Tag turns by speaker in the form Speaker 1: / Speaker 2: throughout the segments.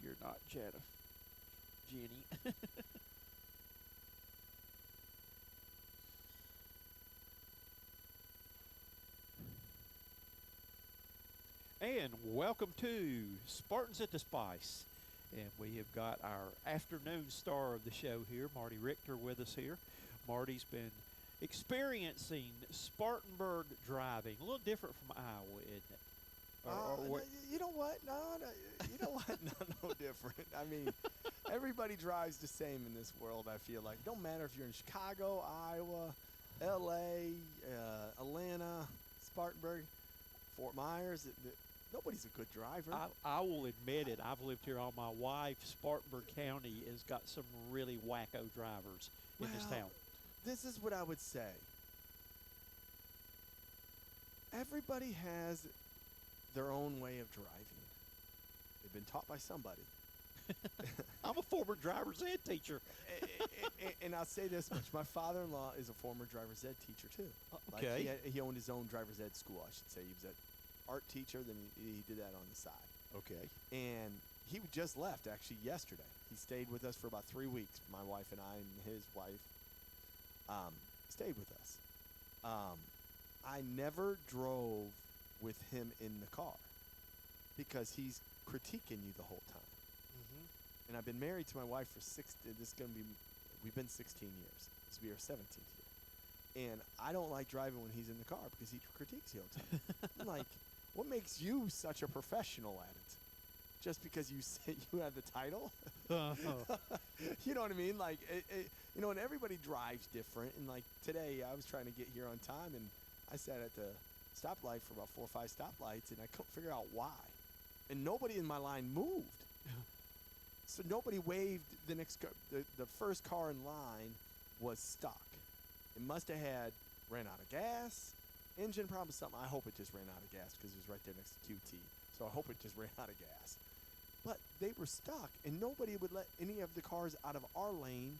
Speaker 1: you're not Jenny. And welcome to Spartans at the Spice. And we have got our afternoon star of the show here, Marty Richter, with us here. Marty's been experiencing Spartanburg driving, a little different from Iowa, isn't it?
Speaker 2: No, you know what? No, you know what? No different. I mean, everybody drives the same in this world, I feel like. It don't matter if you're in Chicago, Iowa, L.A., Atlanta, Spartanburg, Fort Myers. Nobody's a good driver.
Speaker 1: I will admit it. I've lived here all my life. Spartanburg County has got some really wacko drivers in this town.
Speaker 2: This is what I would say. Everybody has their own way of driving. They've been taught by somebody.
Speaker 1: I'm a former driver's ed teacher.
Speaker 2: And I'll say this much. My father-in-law is a former driver's ed teacher, too.
Speaker 1: Okay.
Speaker 2: Like he owned his own driver's ed school, I should say. He was an art teacher, then he did that on the side.
Speaker 1: Okay.
Speaker 2: And he just left, actually, yesterday. He stayed with us for about 3 weeks. My wife and I and his wife stayed with us. I never drove with him in the car because he's critiquing you the whole time.
Speaker 1: Mm-hmm.
Speaker 2: And I've been married to my wife for we've been 16 years. This will be our 17th year. And I don't like driving when he's in the car because he critiques you all the time. I'm like, what makes you such a professional at it? Just because you say you have the title? You know what I mean? Like, and everybody drives different. And like today, I was trying to get here on time, and I sat at the stoplight for about 4 or 5 stoplights, and I couldn't figure out why. And nobody in my line moved. So nobody waved. The first car in line was stuck. It must have ran out of gas, engine problem, something. I hope it just ran out of gas because it was right there next to QT. So I hope it just ran out of gas. But they were stuck, and nobody would let any of the cars out of our lane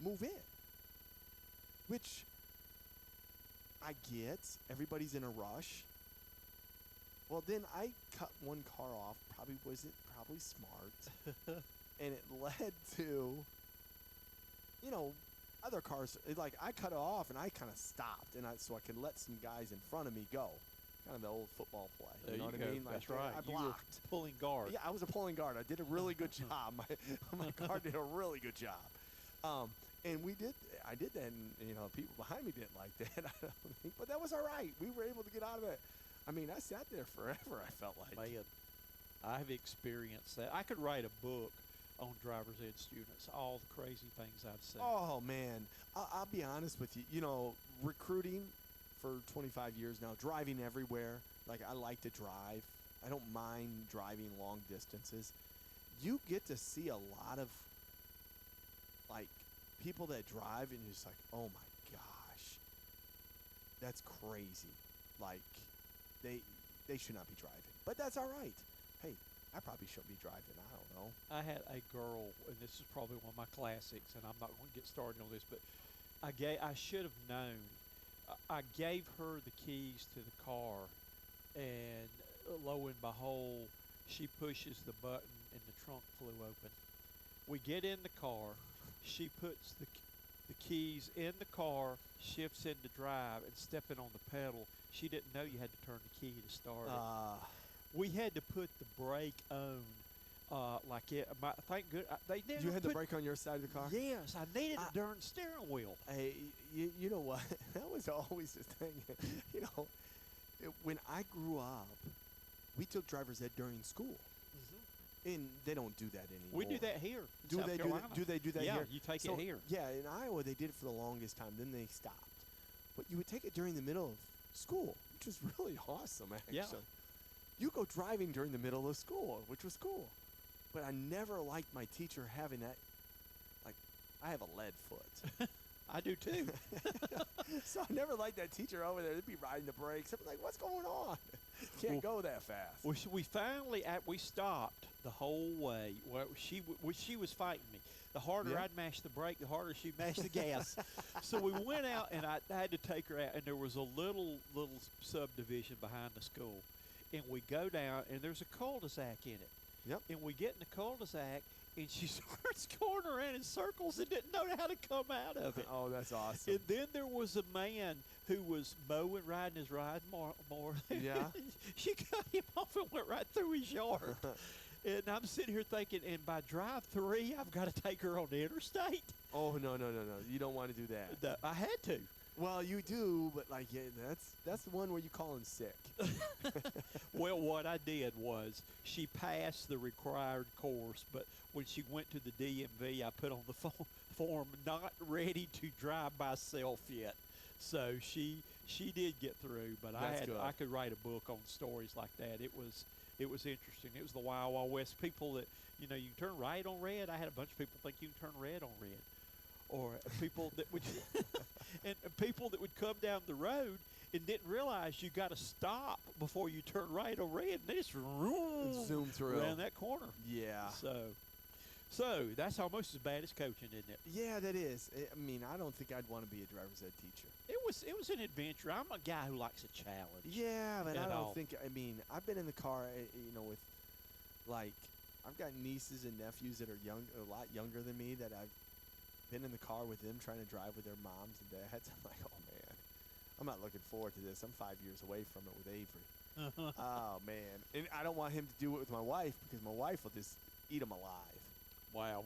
Speaker 2: move in, which I get. Everybody's in a rush. Well, then I cut one car off. Probably smart. And it led to, other cars. Like, I cut it off, and I kind of stopped, so I could let some guys in front of me go. Kind of the old football play. You know what I mean? Like,
Speaker 1: that's right.
Speaker 2: I blocked.
Speaker 1: You were pulling guard.
Speaker 2: Yeah, I was a pulling guard. I did a really good job. My car did a really good job. And I did that, and people behind me didn't like that. I don't think, but that was all right. We were able to get out of it. I mean, I sat there forever. I felt like.
Speaker 1: Man, I've experienced that. I could write a book on driver's ed students, all the crazy things I've seen.
Speaker 2: Oh man, I'll be honest with you. Recruiting for 25 years now, driving everywhere. Like, I like to drive. I don't mind driving long distances. You get to see a lot of like people that drive, and you're just like, oh my gosh, that's crazy. Like, they should not be driving, but that's all right. Hey, I probably shouldn't be driving. I don't know.
Speaker 1: I had a girl, and this is probably one of my classics, and I'm not going to get started on this, but I should have known. I gave her the keys to the car, and lo and behold, she pushes the button, and the trunk flew open. We get in the car. She puts the keys in the car, shifts into drive, and stepping on the pedal. She didn't know you had to turn the key to start it. We had to put the brake on. Thank goodness they never.
Speaker 2: You had the brake on your side of the car?
Speaker 1: Yes, I needed a darn steering wheel.
Speaker 2: Hey, you know what? That was always the thing. When I grew up, we took driver's ed during school. Mm-hmm. And they don't do that anymore.
Speaker 1: We do that here.
Speaker 2: Do they do that? Do they do that here?
Speaker 1: Yeah, you take it here.
Speaker 2: Yeah, in Iowa they did it for the longest time. Then they stopped. But you would take it during the middle of school, which was really awesome, actually. Yeah. You go driving during the middle of school, which was cool. But I never liked my teacher having that. Like, I have a lead foot.
Speaker 1: I do too.
Speaker 2: So I never liked that teacher over there. They'd be riding the brakes. I'm like, what's going on? Can't go that fast.
Speaker 1: We finally we stopped the whole way. Well, she was fighting me. The harder I'd mash the brake, the harder she'd mash the gas. So we went out, and I had to take her out, and there was a little subdivision behind the school, and we go down, and there's a cul-de-sac in it.
Speaker 2: Yep.
Speaker 1: And we get in the cul-de-sac, and she starts going around in circles and didn't know how to come out of it.
Speaker 2: Oh, that's awesome.
Speaker 1: And then there was a man who was mowing, riding his ride more.
Speaker 2: Yeah.
Speaker 1: She cut him off and went right through his yard. And I'm sitting here thinking, and by drive 3, I've got to take her on the interstate.
Speaker 2: Oh, no. You don't want to do that.
Speaker 1: I had to.
Speaker 2: Well, you do, but like, yeah, that's the one where you call in sick.
Speaker 1: Well, what I did was she passed the required course, but when she went to the DMV, I put on the form not ready to drive myself yet. So she did get through, but I could write a book on stories like that. It was interesting. It was the Wild Wild West. People that you can turn right on red. I had a bunch of people think you can turn red on red, or people that would and people that would come down the road and didn't realize you got to stop before you turn right on red, and they just
Speaker 2: zoom through
Speaker 1: around that corner.
Speaker 2: Yeah.
Speaker 1: So that's almost as bad as coaching, isn't it?
Speaker 2: Yeah, that is. I mean, I don't think I'd want to be a driver's ed teacher.
Speaker 1: It was an adventure. I'm a guy who likes a challenge.
Speaker 2: Yeah, but I don't
Speaker 1: all.
Speaker 2: think. I mean, I've been in the car, with like I've got nieces and nephews that are a lot younger than me that I've been in the car with them trying to drive with their moms and dads. I'm like, oh man, I'm not looking forward to this. I'm 5 years away from it with Avery. Oh man, and I don't want him to do it with my wife because my wife will just eat him alive.
Speaker 1: Wow.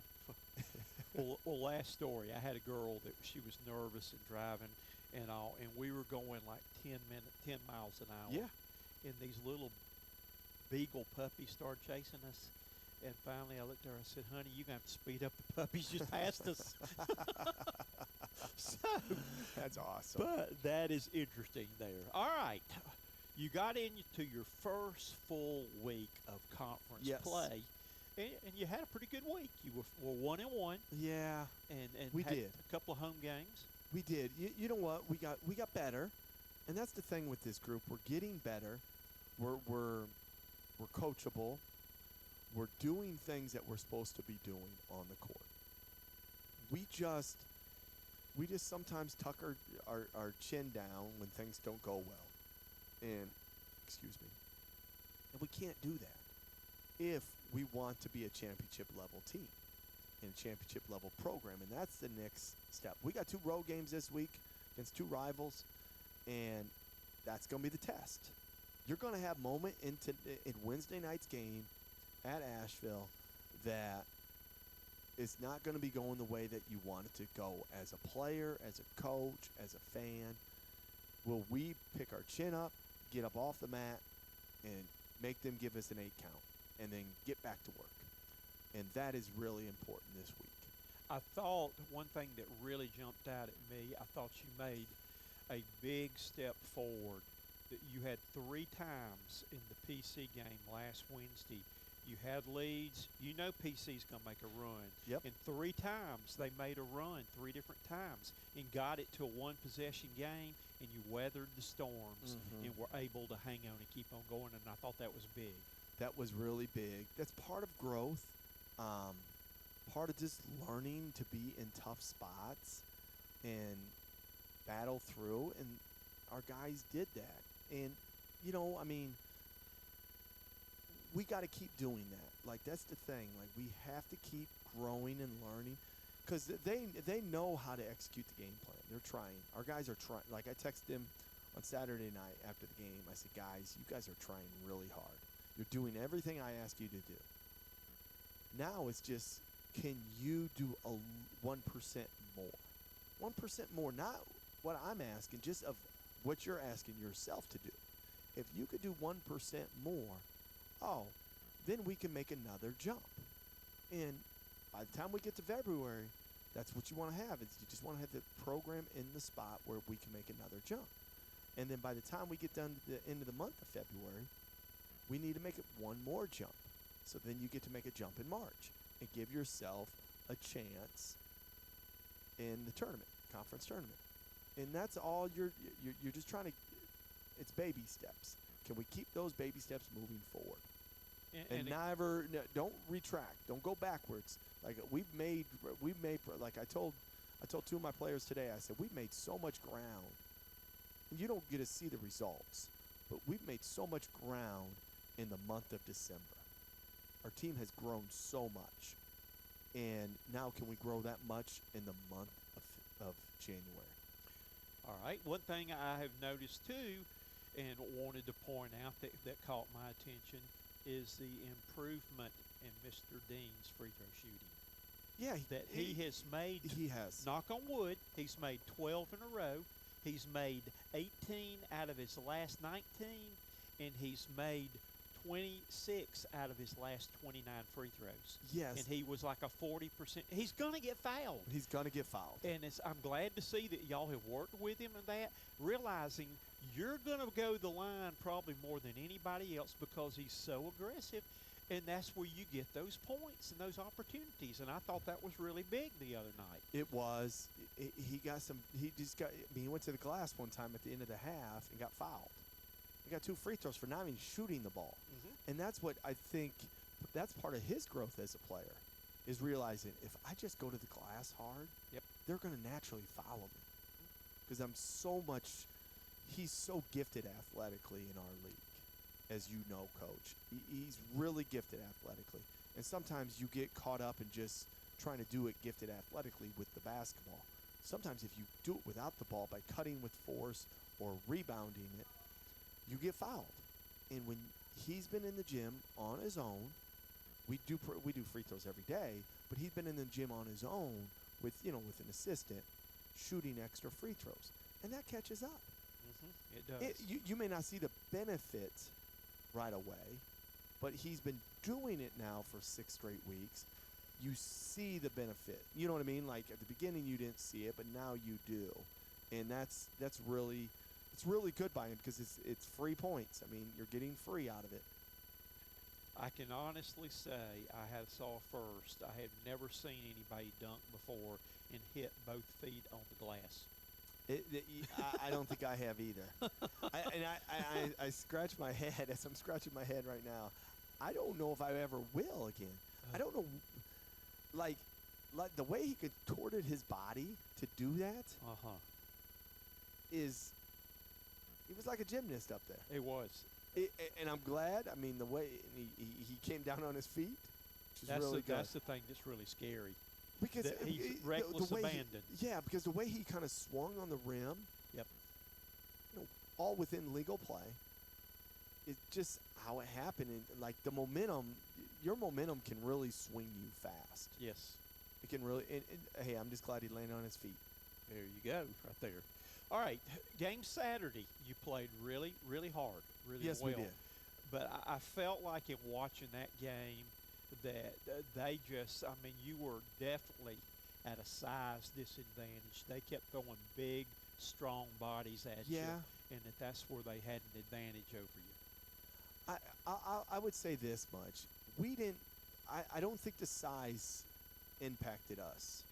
Speaker 1: well, last story. I had a girl that she was nervous and driving and all, and we were going like 10 miles an hour.
Speaker 2: Yeah.
Speaker 1: And these little beagle puppies started chasing us. And finally, I looked at her. I said, "Honey, you're gonna have to speed up. The puppies just passed us." So
Speaker 2: that's awesome.
Speaker 1: But that is interesting there. All right, you got into your first full week of conference play. And you had a pretty good week. You were 1-1.
Speaker 2: Yeah,
Speaker 1: and
Speaker 2: we
Speaker 1: had
Speaker 2: did
Speaker 1: a couple of home games.
Speaker 2: We did. You know what? We got better, and that's the thing with this group. We're getting better. We're coachable. We're doing things that we're supposed to be doing on the court. We just sometimes tuck our chin down when things don't go well, and and we can't do that if we want to be a championship level team and a championship level program, and that's the next step. We got 2 road games this week against 2 rivals, and that's going to be the test. You're going to have moment in Wednesday night's game at Asheville that is not going to be going the way that you want it to go as a player, as a coach, as a fan. Will we pick our chin up, get up off the mat, and make them give us an 8 count? And then get back to work. And that is really important this week.
Speaker 1: I thought one thing that really jumped out at me, I thought you made a big step forward. That you had 3 times in the PC game last Wednesday. You had leads. You know PC's going to make a run.
Speaker 2: Yep.
Speaker 1: And 3 times they made a run, 3 different times, and got it to a 1-possession game, and you weathered the storms and were able to hang on and keep on going, and I thought that was big.
Speaker 2: That was really big. That's part of growth, part of just learning to be in tough spots and battle through, and our guys did that. And, I mean, we got to keep doing that. Like, that's the thing. Like, we have to keep growing and learning because they know how to execute the game plan. They're trying. Our guys are trying. Like, I texted them on Saturday night after the game. I said, guys, you guys are trying really hard. You're doing everything I ask you to do. Now it's just, can you do a 1% more? 1% more, not what I'm asking, just of what you're asking yourself to do. If you could do 1% more, then we can make another jump. And by the time we get to February, that's what you want to have. Is you just want to have the program in the spot where we can make another jump. And then by the time we get done to the end of the month of February, we need to make it one more jump. So then you get to make a jump in March and give yourself a chance in the tournament, conference tournament. And that's all you're just trying to, it's baby steps. Can we keep those baby steps moving forward? And don't retract. Don't go backwards. Like we've made, like I told 2 of my players today, I said, we've made so much ground. And you don't get to see the results, but we've made so much ground in the month of December. Our team has grown so much. And now can we grow that much in the month of January?
Speaker 1: All right. One thing I have noticed too, and wanted to point out that caught my attention, is the improvement in Mr. Dean's free throw shooting.
Speaker 2: Yeah,
Speaker 1: That he has made,
Speaker 2: he has.
Speaker 1: knock on wood, he's made 12 in a row. He's made 18 out of his last 19, and he's made 26 out of his last 29 free throws.
Speaker 2: Yes.
Speaker 1: And he was like a 40%. He's going to get fouled.
Speaker 2: He's going to get fouled.
Speaker 1: And I'm glad to see that y'all have worked with him in that, realizing you're going to go the line probably more than anybody else because he's so aggressive. And that's where you get those points and those opportunities. And I thought that was really big the other night.
Speaker 2: It was. He got some. He just got. I mean, he went to the glass one time at the end of the half and got fouled. He got 2 free throws for not even shooting the ball.
Speaker 1: Mm-hmm.
Speaker 2: And that's what I think. That's part of his growth as a player, is realizing if I just go to the glass hard,
Speaker 1: Yep.
Speaker 2: they're going to naturally follow me. Because I'm so much. He's so gifted athletically in our league. As you know, Coach, he's really gifted athletically. And sometimes you get caught up in just trying to do it gifted athletically with the basketball. Sometimes if you do it without the ball by cutting with force or rebounding it, you get fouled. And when he's been in the gym on his own, we do free throws every day, but he's been in the gym on his own with an assistant shooting extra free throws. And that catches up.
Speaker 1: Mm-hmm. It does.
Speaker 2: You may not see the benefit right away, but he's been doing it now for 6 straight weeks. You see the benefit. You know what I mean? Like at the beginning you didn't see it, but now you do. And that's really good by him because it's free points. I mean, you're getting free out of it.
Speaker 1: I can honestly say I have saw first. I have never seen anybody dunk before and hit both feet on the glass.
Speaker 2: I don't think I have either. I scratch my head as I'm scratching my head right now. I don't know if I ever will again. I don't know, like the way he contorted his body to do that is, he was like a gymnast up there.
Speaker 1: It was.
Speaker 2: And I'm glad. I mean, the way he came down on his feet, which is really good.
Speaker 1: That's the thing that's really scary.
Speaker 2: Because
Speaker 1: he's reckless abandon.
Speaker 2: Because the way he kind of swung on the rim,
Speaker 1: Yep.
Speaker 2: All within legal play, is just how it happened. And like the momentum, your momentum can really swing you fast.
Speaker 1: Yes.
Speaker 2: It can really. And hey, I'm just glad he landed on his feet.
Speaker 1: There you go, right there. All right, game Saturday, you played really, really hard, really
Speaker 2: Yes,
Speaker 1: well.
Speaker 2: we did.
Speaker 1: But I felt like in watching that game that they just, I mean, you were definitely at a size disadvantage. They kept throwing big, strong bodies at you, and that's where they had an advantage over you.
Speaker 2: I would say this much: we didn't. I don't think the size impacted us.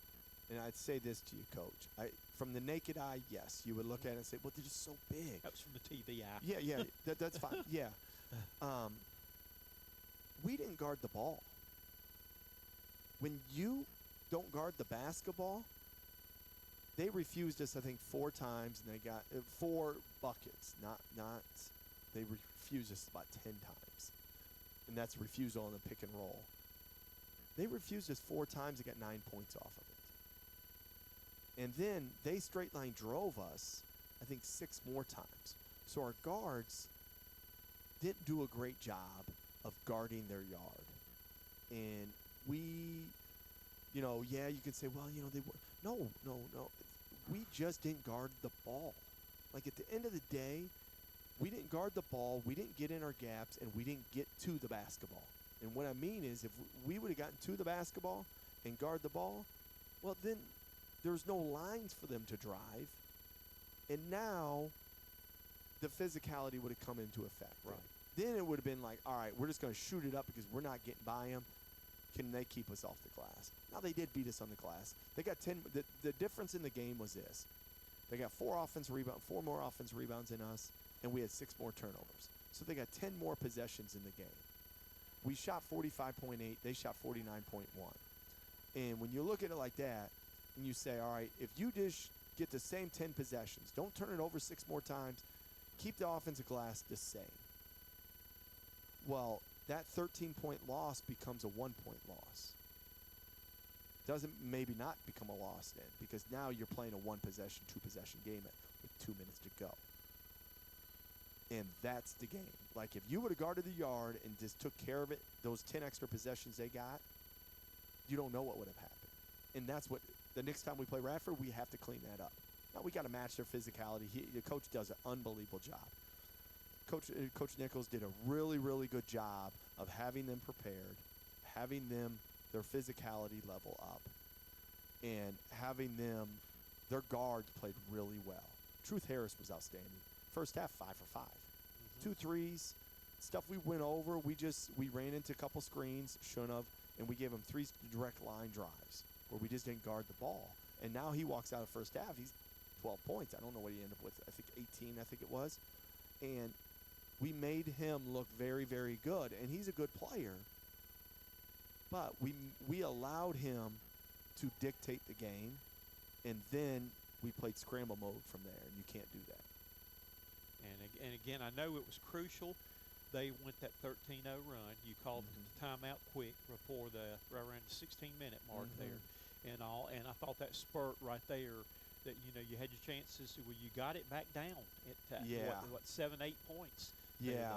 Speaker 2: And I'd say this to you, Coach. From the naked eye, yes, you would look at it and say, "Well, they're just so big."
Speaker 1: That was from the TV eye.
Speaker 2: Yeah, that's fine. Yeah, we didn't guard the ball. When you don't guard the basketball, they refused us, I think, 4 times, and they got 4 buckets. Not. They refused us about 10 times, and that's refusal on the pick and roll. They refused us 4 times and got 9 points off of it. And then they straight line drove us, I think, 6 more times. So our guards didn't do a great job of guarding their yard. And we, you can say, well, they were. No. We just didn't guard the ball. Like at the end of the day, we didn't guard the ball, we didn't get in our gaps, and we didn't get to the basketball. And what I mean is if we would have gotten to the basketball and guard the ball, well, then there's no lines for them to drive. And now the physicality would have come into effect.
Speaker 1: Right.
Speaker 2: Then it would have been like, all right, we're just going to shoot it up because we're not getting by them. Can they keep us off the glass? Now, they did beat us on the glass. They got 10. The difference in the game was this. They got 4 more offense rebounds than us, and we had 6 more turnovers. So they got 10 more possessions in the game. We shot 45.8. They shot 49.1. And when you look at it like that, and you say, all right, if you just get the same 10 possessions, don't turn it over 6 more times, keep the offensive glass the same. Well, that 13-point loss becomes a 1-point loss. Doesn't maybe not become a loss then, because now you're playing a 1-possession, 2-possession game with 2 minutes to go. And that's the game. Like, if you would have guarded the yard and just took care of it, those 10 extra possessions they got, you don't know what would have happened. And that's what, the next time we play Radford, we have to clean that up. Now, we got to match their physicality. The coach does an unbelievable job. Coach Nichols did a really, really good job of having them prepared, having them, their physicality level up, and having them, their guards played really well. Truth Harris was outstanding. First half, 5 for 5. 2 threes, stuff we went over. We ran into a couple screens, shouldn't have, and we gave him 3 direct line drives where we just didn't guard the ball. And now he walks out of first half. He's 12 points. I don't know what he ended up with. I think 18, I think it was. And we made him look very, very good. And he's a good player. But we allowed him to dictate the game. And then we played scramble mode from there. And you can't do that.
Speaker 1: And again, I know it was crucial. They went that 13-0 run. You called the timeout quick before right around the 16-minute mark there. And I thought that spurt right there, that you had your chances where you got it back down at what 7-8 points.
Speaker 2: Yeah.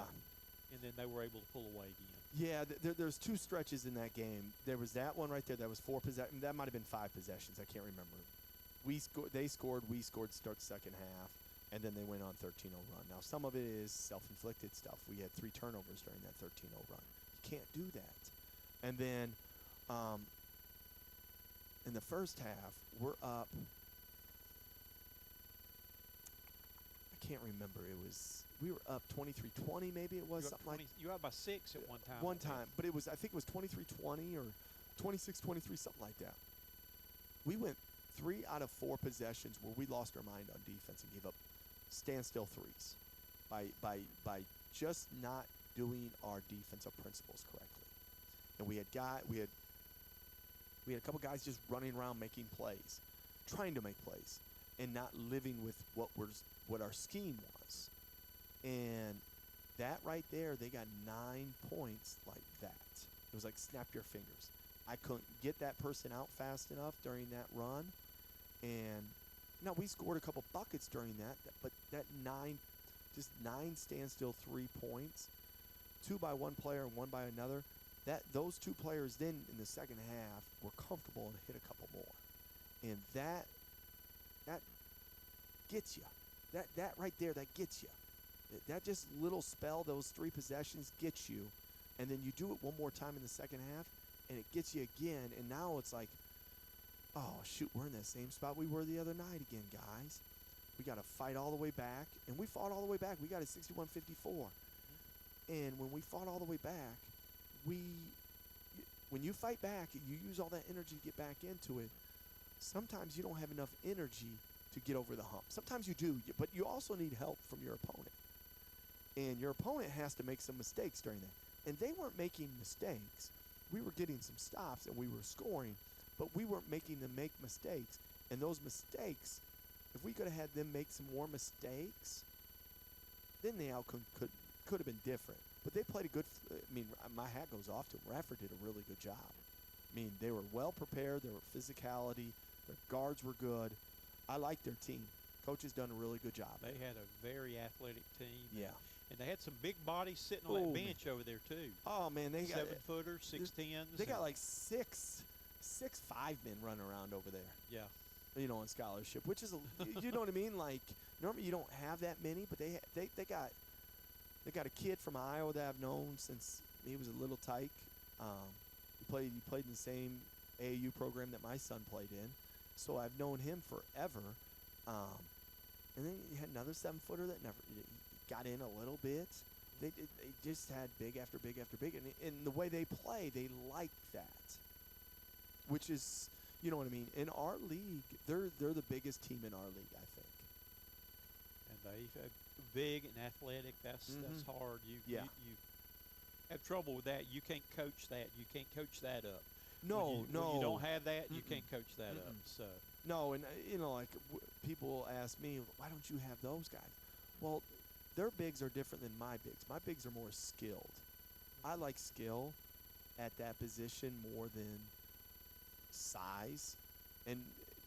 Speaker 1: And then they were able to pull away again.
Speaker 2: Yeah, there's 2 stretches in that game. There was that one right there. That was 4 possessions. That might have been 5 possessions. I can't remember. They scored. We scored to start the second half, and then they went on 13-0 run. Now, some of it is self-inflicted stuff. We had 3 turnovers during that 13-0 run. You can't do that. And then in the first half, we're up. I can't remember. We were up 23-20, maybe it was something 20, like.
Speaker 1: You were up by 6 at one time.
Speaker 2: One time, but I think it was 23-20 or 26-23, something like that. We went 3 out of 4 possessions where we lost our mind on defense and gave up standstill threes by just not doing our defensive principles correctly. And we had a couple guys just running around making plays, trying to make plays, and not living with what our scheme was. And that right there, they got 9 points like that. It was like snap your fingers. I couldn't get that person out fast enough during that run. And now we scored a couple buckets during that, but that 9 standstill 3 points, 2 by one player and 1 by another, those 2 players then in the second half were comfortable and hit a couple more. And that gets you. That right there, that gets you. That just little spell, those 3 possessions gets you, and then you do it one more time in the second half, and it gets you again, and now it's like, oh, shoot, we're in that same spot we were the other night again, guys. We got to fight all the way back, and we fought all the way back. We got a 61-54. And when we fought all the way back, when you fight back, you use all that energy to get back into it. Sometimes you don't have enough energy to get over the hump. Sometimes you do, but you also need help from your opponent. And your opponent has to make some mistakes during that. And they weren't making mistakes. We were getting some stops, and we were scoring, but we weren't making them make mistakes. And those mistakes, if we could have had them make some more mistakes, then the outcome could have been different. But they played a good, my hat goes off to them. Radford did a really good job. They were well prepared. There were physicality. Their guards were good. I like their team. Coach has done a really good job.
Speaker 1: They had a very athletic team.
Speaker 2: Yeah.
Speaker 1: And they had some big bodies sitting on that bench over there, too.
Speaker 2: Oh, man. They got
Speaker 1: 7-footers, 6'10s.
Speaker 2: They got like 6'5" men running around over there.
Speaker 1: Yeah.
Speaker 2: On scholarship, which is, you know what I mean? Like, normally you don't have that many, but they got a kid from Iowa that I've known since he was a little tyke. He played in the same AAU program that my son played in. So I've known him forever. And then you had another 7-footer that never got in a little bit. They just had big after big after big. And the way they play, they like that. Which is, you know what I mean? In our league, they're the biggest team in our league, I think.
Speaker 1: And they big and athletic. That's hard. You have trouble with that. You can't coach that. You can't coach that up.
Speaker 2: No.
Speaker 1: When you don't have that, you can't coach that up. So
Speaker 2: no, and people ask me, why don't you have those guys? Well, their bigs are different than my bigs. My bigs are more skilled. I like skill at that position more than size. And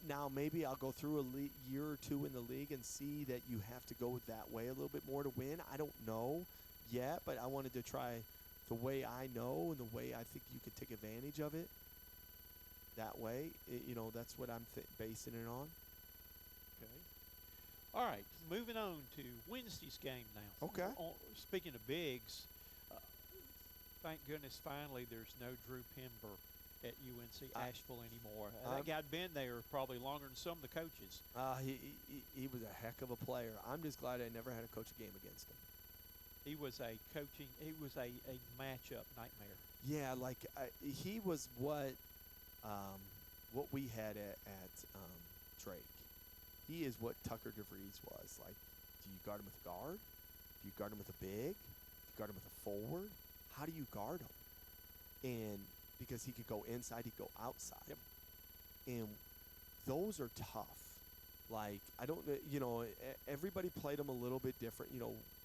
Speaker 2: now maybe I'll go through a year or two in the league and see that you have to go that way a little bit more to win. I don't know yet, but I wanted to try the way I know and the way I think you could take advantage of it that way. That's what I'm basing it on.
Speaker 1: Okay. All right, moving on to Wednesday's game now.
Speaker 2: Okay.
Speaker 1: Speaking of bigs, thank goodness finally there's no Drew Pember at UNC Asheville anymore. That guy'd been there probably longer than some of the coaches.
Speaker 2: He was a heck of a player. I'm just glad I never had to coach a game against him.
Speaker 1: He was a matchup nightmare.
Speaker 2: Yeah, he was what we had at Drake. He is what Tucker DeVries was. Like, do you guard him with a guard? Do you guard him with a big? Do you guard him with a forward? How do you guard him? And because he could go inside, he'd go outside.
Speaker 1: Yep.
Speaker 2: And those are tough. Like, I don't, everybody played him a little bit different,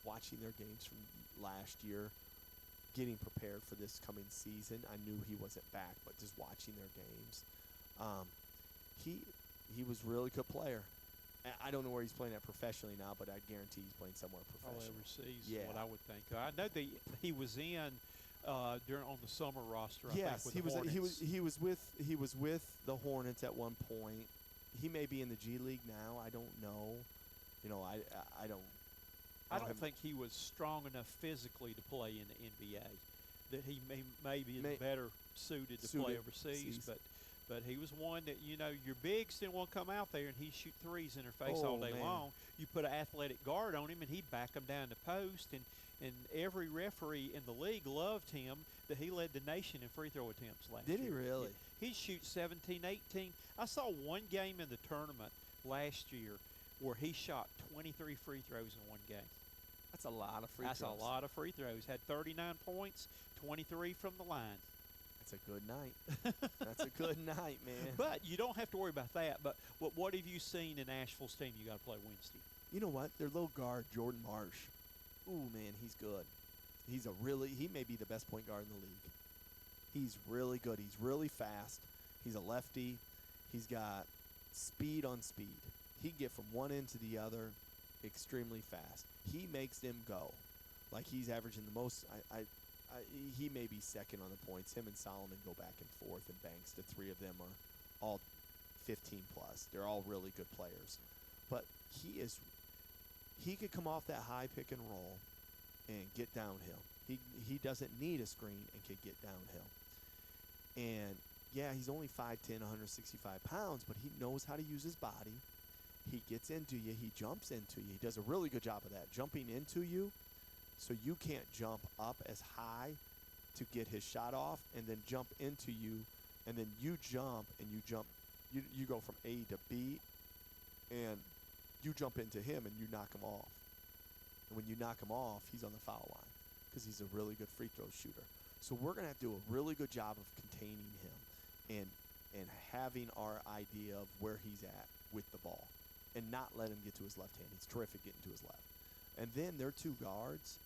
Speaker 2: watching their games from last year, getting prepared for this coming season. I knew he wasn't back, but just watching their games. He was a really good player. I don't know where he's playing at professionally now, but I guarantee he's playing somewhere professional.
Speaker 1: Overseas,
Speaker 2: Yeah.
Speaker 1: what I would think. I know that he was in on the summer roster.
Speaker 2: Yes,
Speaker 1: I think, with
Speaker 2: he was with the Hornets at one point. He may be in the G League now. I don't know.
Speaker 1: I don't think he was strong enough physically to play in the NBA. That he may be better suited to play overseas, but he was one that, your bigs didn't want to come out there and he'd shoot threes in their face all day long. You put an athletic guard on him and he'd back him down the post, and every referee in the league loved him that he led the nation in free throw attempts last year.
Speaker 2: Did he really?
Speaker 1: He'd shoot 17, 18. I saw one game in the tournament last year where he shot 23 free throws in one game.
Speaker 2: That's a lot of free throws.
Speaker 1: That's a lot of free throws. Had 39 points, 23 from the line.
Speaker 2: That's a good night. That's a good night, man.
Speaker 1: But you don't have to worry about that. But what have you seen in Asheville's team you got to play Wednesday?
Speaker 2: You know what? Their little guard, Jordan Marsh. Ooh, man, he's good. He may be the best point guard in the league. He's really good. He's really fast. He's a lefty. He's got speed on speed. He can get from one end to the other extremely fast. He makes them go. Like, he's averaging the most. He may be second on the points. Him and Solomon go back and forth, and Banks, the three of them are all 15 plus. They're all really good players. But he could come off that high pick and roll and get downhill. He doesn't need a screen and can get downhill. And yeah, he's only 5'10", 165 pounds, but he knows how to use his body. He gets into you. He jumps into you. He does a really good job of that, jumping into you, so you can't jump up as high to get his shot off, and then jump into you, and then you jump, and you go from A to B, and you jump into him, and you knock him off. And when you knock him off, he's on the foul line because he's a really good free throw shooter. So we're going to have to do a really good job of containing him and having our idea of where he's at with the ball and not let him get to his left hand. He's terrific getting to his left. And then their two wings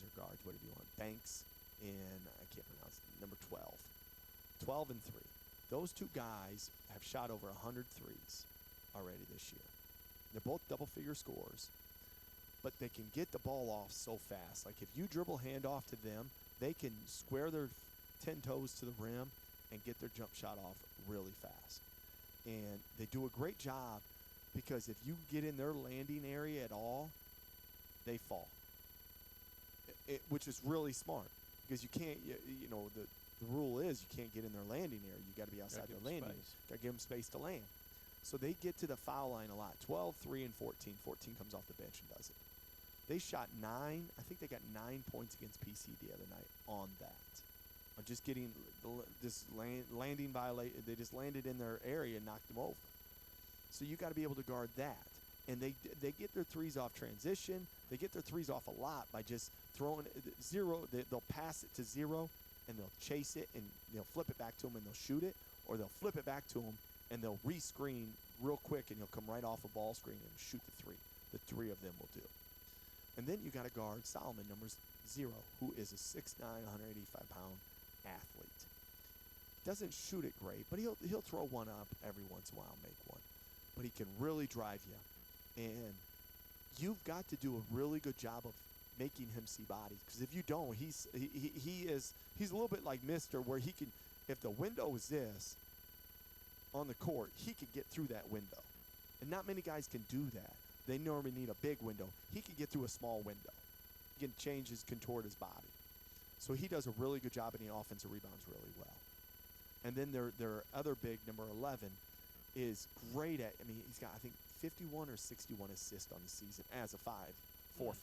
Speaker 2: or guards, whatever you want, Banks and I can't pronounce it, number 12. 12 and 3. Those two guys have shot over 100 threes already this year. They're both double-figure scorers, but they can get the ball off so fast. Like, if you dribble handoff to them, they can square their 10 toes to the rim and get their jump shot off really fast. And they do a great job because if you get in their landing area at all, they fall, which is really smart because you can't, the rule is you can't get in their landing area. You got to be outside their landing area. Got to give them space to land. So they get to the foul line a lot, 12, 3, and 14. 14 comes off the bench and does it. They shot 9. I think they got 9 points against PC the other night on that. On just getting this landing violation. They just landed in their area and knocked them over. So you got to be able to guard that. And they get their threes off transition. They get their threes off a lot by just throwing zero. They'll pass it to zero, and they'll chase it, and they'll flip it back to them, and they'll shoot it. Or they'll flip it back to them, and they'll re-screen real quick, and he'll come right off a ball screen and shoot the three. The three of them will do. And then you got to guard Solomon, numbers Zero, who is a 6'9", 185-pound athlete. Doesn't shoot it great, but he'll throw one up every once in a while, make one. But he can really drive you. And you've got to do a really good job of making him see bodies. Because if you don't, he's a little bit like Mister, where he can, if the window is this on the court, he could get through that window. And not many guys can do that. They normally need a big window. He can get through a small window. He can change his, contort his body. So he does a really good job, and he offensive rebounds really well. And then their other big, number 11, is great at, I mean, he's got, I think, 51 or 61 assists on the season as a 4-5.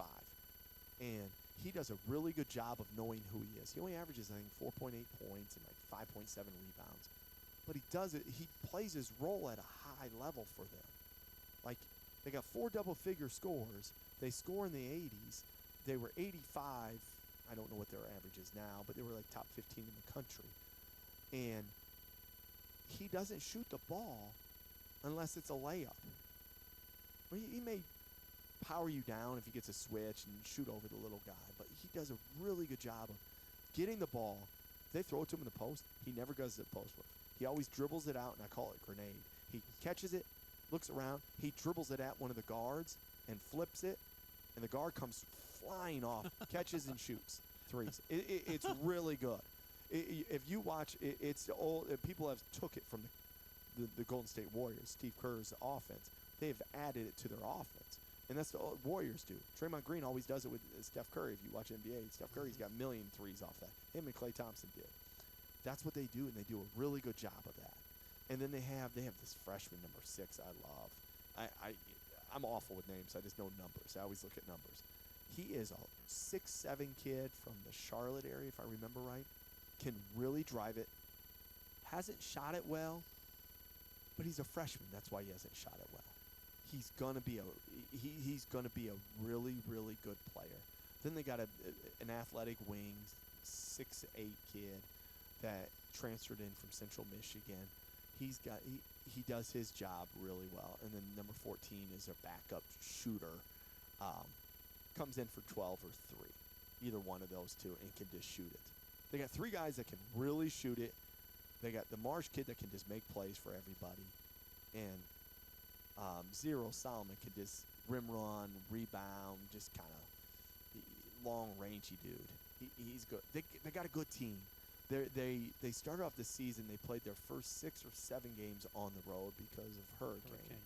Speaker 2: And he does a really good job of knowing who he is. He only averages, I think, 4.8 points and like 5.7 rebounds. But he does it, he plays his role at a high level for them. Like, they got 4 double-figure scores. They score in the 80s. They were 85. I don't know what their average is now, but they were like top 15 in the country. And he doesn't shoot the ball unless it's a layup. He may power you down if he gets a switch and shoot over the little guy, but he does a really good job of getting the ball. If they throw it to him in the post, he never goes to the post with. He always dribbles it out, and I call it grenade. He catches it, looks around, he dribbles it at one of the guards and flips it, and the guard comes flying off, catches and shoots threes. It's really good. If you watch, it's the old, people have took it from the Golden State Warriors, Steve Kerr's offense. They've added it to their offense. And that's the Warriors do. Draymond Green always does it with Steph Curry. If you watch NBA, Steph Curry's got a million threes off that. Him and Klay Thompson did. That's what they do, and they do a really good job of that. And then they have this freshman, number 6, I love. I'm awful with names. I just know numbers. I always look at numbers. He is a 6'7" kid from the Charlotte area, if I remember right. Can really drive it. Hasn't shot it well, but he's a freshman. That's why he hasn't shot it well. He's gonna be a really, really good player. Then they got an athletic wing, 6'8" kid that transferred in from Central Michigan. He does his job really well. And then number 14 is their backup shooter. Comes in for 12 or 3, either one of those two, and can just shoot it. They got 3 guys that can really shoot it. They got the Marsh kid that can just make plays for everybody, and Zero Solomon can just rim run, rebound, just kind of long rangey dude. He's good. They got a good team. They started off the season. They played their first 6 or 7 games on the road because of hurricane.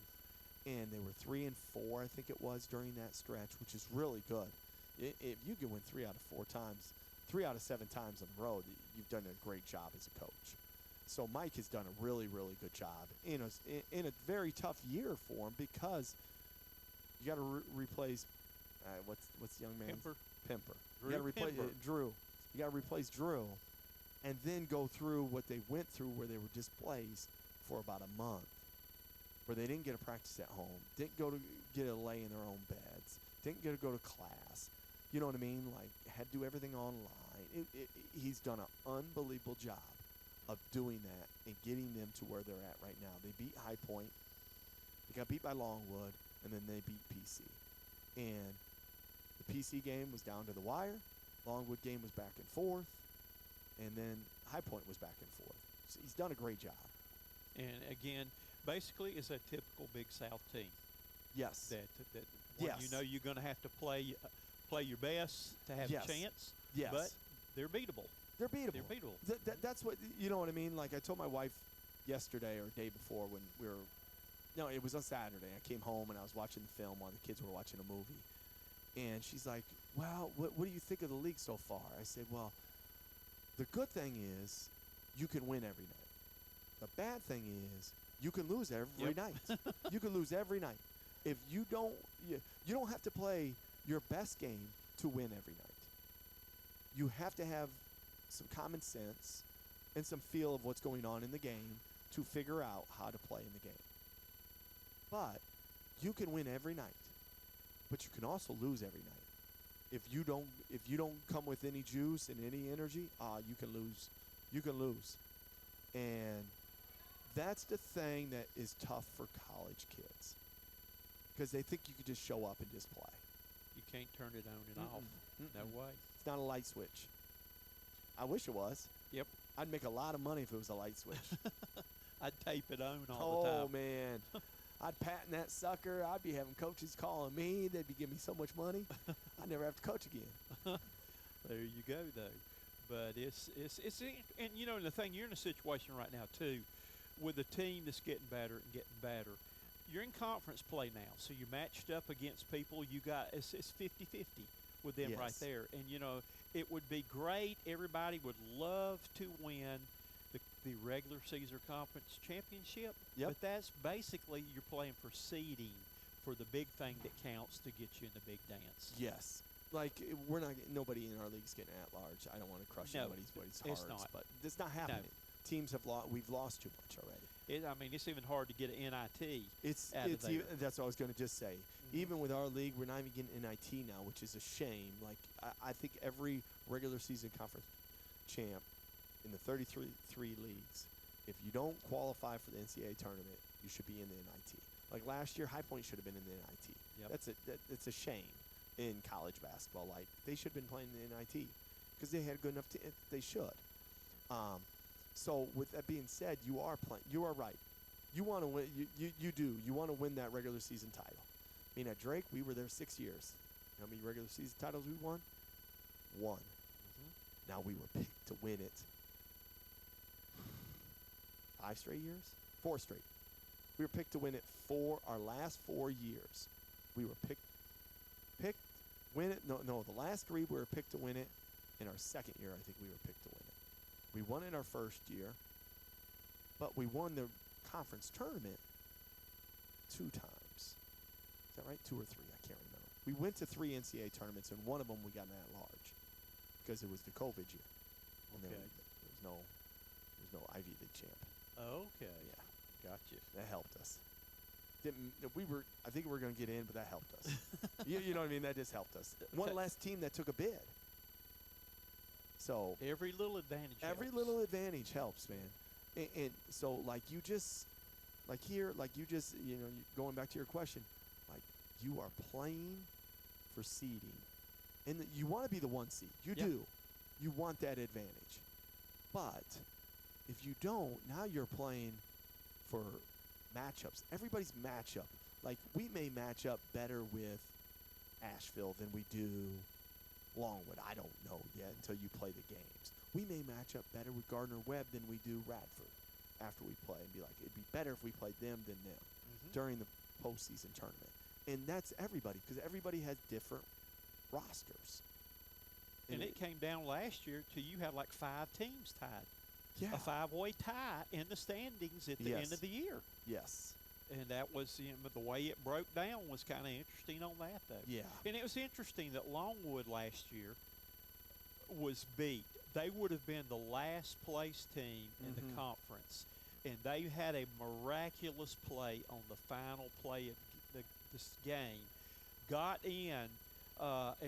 Speaker 2: And they were 3-4, I think it was, during that stretch, which is really good. If you can win 3 out of 4 times, 3 out of 7 times on the road, you've done a great job as a coach. So Mike has done a really, really good job in a very tough year for him, because you got to replace what's the young man? Pimper. You got to replace Drew. You got to replace Drew, and then go through what they went through, where they were displaced for about a month, where they didn't get a practice at home, didn't go to get a lay in their own beds, didn't get to go to class. You know what I mean? Like, had to do everything online. He's done an unbelievable job of doing that and getting them to where they're at right now. They beat High Point. They got beat by Longwood, and then they beat PC. And the PC game was down to the wire. Longwood game was back and forth. And then High Point was back and forth. So he's done a great job.
Speaker 1: And again, basically, it's a typical Big South team.
Speaker 2: Yes.
Speaker 1: That
Speaker 2: yes.
Speaker 1: You know you're going to have to play your best to have
Speaker 2: yes.
Speaker 1: a chance.
Speaker 2: Yes.
Speaker 1: But they're beatable.
Speaker 2: They're beatable.
Speaker 1: They're beatable.
Speaker 2: That's what, you know what I mean? Like, I told my wife yesterday or day before when we were, no, it was on Saturday. I came home and I was watching the film while the kids were watching a movie. And she's like, well, what do you think of the league so far? I said, well, the good thing is you can win every night. The bad thing is you can lose every night. You can lose every night. If you don't have to play your best game to win every night. You have to have some common sense and some feel of what's going on in the game to figure out how to play in the game. But you can win every night, but you can also lose every night. If you don't come with any juice and any energy, you can lose. You can lose. And that's the thing that is tough for college kids, because they think you could just show up and just play.
Speaker 1: You can't turn it on and off. No way.
Speaker 2: It's not a light switch. I wish it was.
Speaker 1: Yep.
Speaker 2: I'd make a lot of money if it was a light switch.
Speaker 1: I'd tape it on all the time.
Speaker 2: Oh, man. I'd patent that sucker. I'd be having coaches calling me. They'd be giving me so much money. I'd never have to coach again.
Speaker 1: There you go, though. But it's and you know, the thing, you're in a situation right now too, with a team that's getting better and getting better. You're in conference play now, so you're matched up against people. You got it's 50-50 with them right
Speaker 2: Yes.
Speaker 1: there, and you know it would be great. Everybody would love to win the regular season conference championship.
Speaker 2: Yep.
Speaker 1: But that's basically you're playing for seeding for the big thing that counts to get you in the big dance.
Speaker 2: Yes. Like, we're not nobody in our league's getting at large. I don't want to crush
Speaker 1: No,
Speaker 2: anybody's
Speaker 1: it's
Speaker 2: hearts,
Speaker 1: not.
Speaker 2: but it's not happening. Teams have we've lost too much already.
Speaker 1: I mean, it's even hard to get an NIT.
Speaker 2: It's
Speaker 1: out of there.
Speaker 2: even, that's what I was going to just say. Even with our league, we're not even getting NIT now, which is a shame. Like, I think every regular season conference champ in the 33 leagues, if you don't qualify for the NCAA tournament, you should be in the NIT. Like last year, High Point should have been in the NIT.
Speaker 1: Yep.
Speaker 2: That's a shame in college basketball. Like, they should have been playing in the NIT because they had good enough to. They should. So with that being said, you are playing. You are right. You want to win. You do. You want to win that regular season title. I mean, at Drake, we were there 6 years. You know how many regular season titles we won? One. Now we were picked to win it 5 straight years? 4 straight. We were picked to win it for our last 4 years. We were picked, win it. No, the last 3 we were picked to win it. In our second year, I think we were picked to win it. We won it our first year, but we won the conference tournament 2 times. Is that right? 2 or 3? I can't remember. We went to 3 NCAA tournaments, and one of them we got an at-large because it was the COVID year. And
Speaker 1: Okay.
Speaker 2: There was no Ivy League champ.
Speaker 1: Okay.
Speaker 2: Yeah.
Speaker 1: Gotcha.
Speaker 2: That helped us. I think we were going to get in, but that helped us. you know what I mean? That just helped us. One less team that took a bid. So
Speaker 1: Every little advantage.
Speaker 2: every
Speaker 1: helps.
Speaker 2: little advantage helps, man. And so, going back to your question, like, you are playing for seeding. And you want to be the 1 seed. You
Speaker 1: Yep.
Speaker 2: do. You want that advantage. But if you don't, now you're playing for matchups. Everybody's matchup. Like, we may match up better with Asheville than we do Longwood. I don't know yet until you play the games. We may match up better with Gardner-Webb than we do Radford after we play and be like, it'd be better if we played them than them during the postseason tournament. And that's everybody, because everybody has different rosters.
Speaker 1: And it came down last year to you had like 5 teams tied.
Speaker 2: Yeah.
Speaker 1: A 5-way tie in the standings at the end of the year.
Speaker 2: Yes.
Speaker 1: And that was, the way it broke down was kind of interesting on that, though.
Speaker 2: Yeah.
Speaker 1: And it was interesting that Longwood last year was beat. They would have been the last place team in the conference. And they had a miraculous play on the final play of this game. Got in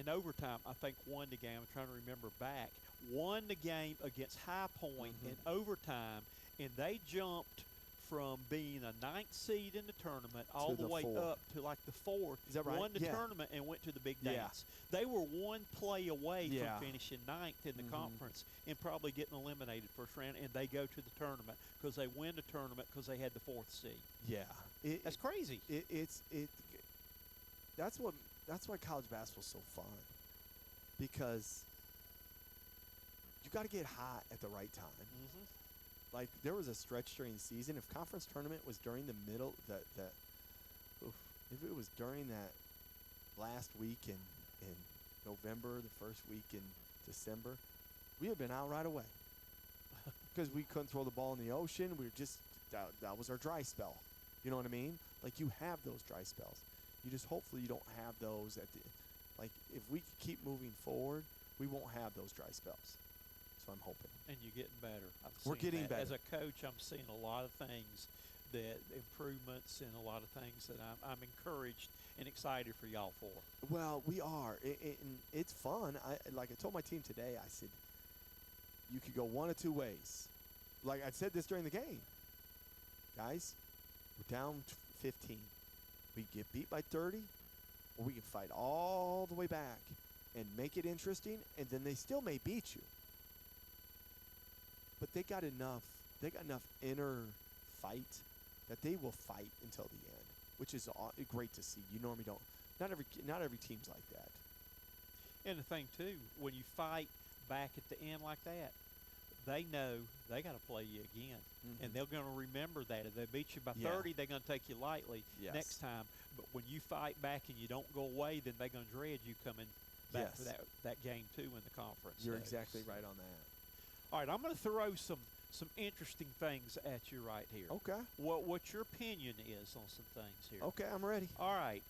Speaker 1: overtime, I think won the game. I'm trying to remember back. Won the game against High Point in overtime, and they jumped from being a 9th seed in the tournament all the way
Speaker 2: 4.
Speaker 1: up to like the 4th.
Speaker 2: Is that right?
Speaker 1: Won the tournament and went to the big dance. They were 1 play away from finishing 9th in the conference and probably getting eliminated first round, and they go to the tournament because they win the tournament because they had the 4th seed.
Speaker 2: Yeah.
Speaker 1: That's crazy.
Speaker 2: That's why college basketball's so fun, because you got to get hot at the right time. Like, there was a stretch during the season. If conference tournament was during the middle, if it was during that last week in November, the first week in December, we had been out right away because we couldn't throw the ball in the ocean. We were just that was our dry spell. You know what I mean? Like, you have those dry spells. You just hopefully you don't have those like, if we keep moving forward, we won't have those dry spells. So I'm hoping.
Speaker 1: And you're getting better.
Speaker 2: We're getting better.
Speaker 1: As a coach, I'm seeing a lot of things, that improvements, and a lot of things that I'm encouraged and excited for y'all for.
Speaker 2: Well, we are. And it's fun. I told my team today, I said, you could go one of 2 ways. Like I said this during the game. Guys, we're down 15. We get beat by 30, or we can fight all the way back and make it interesting, and then they still may beat you. But they got enough inner fight that they will fight until the end, which is great to see. You normally don't. Not every team's like that.
Speaker 1: And the thing too, when you fight back at the end like that, they know they got to play you again, and they're going to remember that. If they beat you by 30, they're going to take you lightly next time. But when you fight back and you don't go away, then they're going to dread you coming back for that game too in the conference.
Speaker 2: You're exactly right on that.
Speaker 1: All right, I'm going to throw some interesting things at you right here.
Speaker 2: Okay.
Speaker 1: What your opinion is on some things here.
Speaker 2: Okay, I'm ready.
Speaker 1: All right.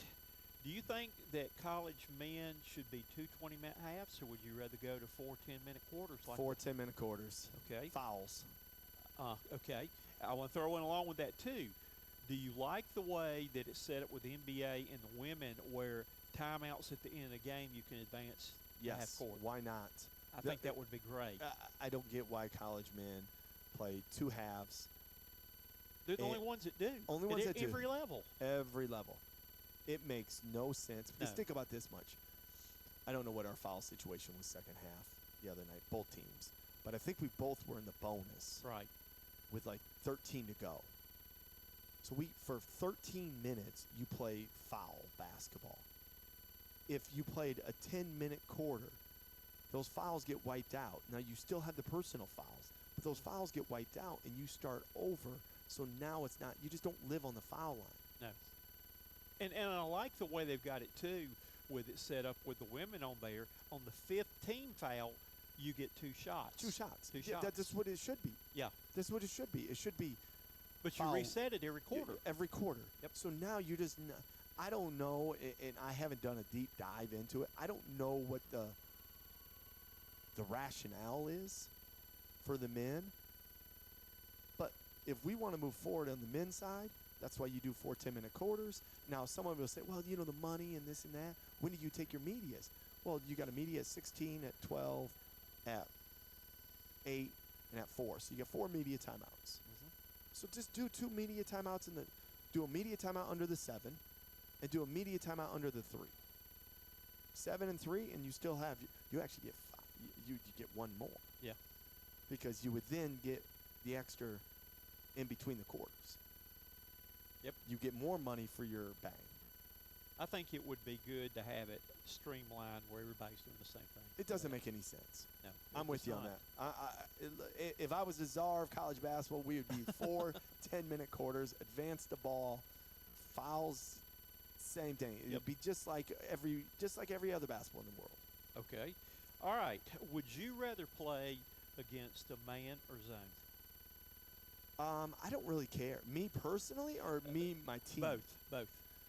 Speaker 1: Do you think that college men should be 2 20-minute halves, or would you rather go to 4 10-minute quarters? Like
Speaker 2: 4 10-minute quarters.
Speaker 1: Okay.
Speaker 2: Fouls.
Speaker 1: Okay. I want to throw in along with that too. Do you like the way that it's set up with the NBA and the women, where timeouts at the end of the game you can advance half court?
Speaker 2: Why not?
Speaker 1: I think that would be great.
Speaker 2: I don't get why college men play 2 halves.
Speaker 1: They're the only ones that do.
Speaker 2: Only ones that do.
Speaker 1: Every level.
Speaker 2: Every level. It makes no sense. Because
Speaker 1: No.
Speaker 2: think about this much. I don't know what our foul situation was second half the other night, both teams. But I think we both were in the bonus.
Speaker 1: Right.
Speaker 2: With like 13 to go. So for 13 minutes, you play foul basketball. If you played a 10-minute quarter, those fouls get wiped out. Now, you still have the personal fouls, but those fouls get wiped out, and you start over. So now it's not, you just don't live on the foul line.
Speaker 1: No. And I like the way they've got it too, with it set up with the women on there. On the 5th team foul, you get 2 shots.
Speaker 2: 2 shots.
Speaker 1: Two shots.
Speaker 2: That's what it should be.
Speaker 1: Yeah.
Speaker 2: That's what it should be. It should be.
Speaker 1: But you
Speaker 2: foul
Speaker 1: reset it every quarter.
Speaker 2: Every quarter.
Speaker 1: Yep.
Speaker 2: So now you just, I don't know, and I haven't done a deep dive into it. I don't know what the rationale is for the men. But if we want to move forward on the men's side, that's why you do 4 10-minute quarters. Now, someone will say, well, you know, the money and this and that. When do you take your medias? Well, you got a media at 16, at 12, at 8, and at 4. So you get 4 media timeouts. So just do 2 media timeouts do a media timeout under the 7, and do a media timeout under the 3. 7 and 3, and you still have, you actually get 5. You get 1 more.
Speaker 1: Yeah.
Speaker 2: Because you would then get the extra in between the quarters.
Speaker 1: Yep.
Speaker 2: You get more money for your bang.
Speaker 1: I think it would be good to have it streamlined where everybody's doing the same thing.
Speaker 2: It doesn't make any sense.
Speaker 1: No.
Speaker 2: I'm with you on that. If I was the czar of college basketball, we would be 4 10-minute quarters, advance the ball, fouls, same thing. It would be just like every other basketball in the world.
Speaker 1: Okay. All right. Would you rather play against a man or zone?
Speaker 2: I don't really care. Me personally, or my team?
Speaker 1: Both.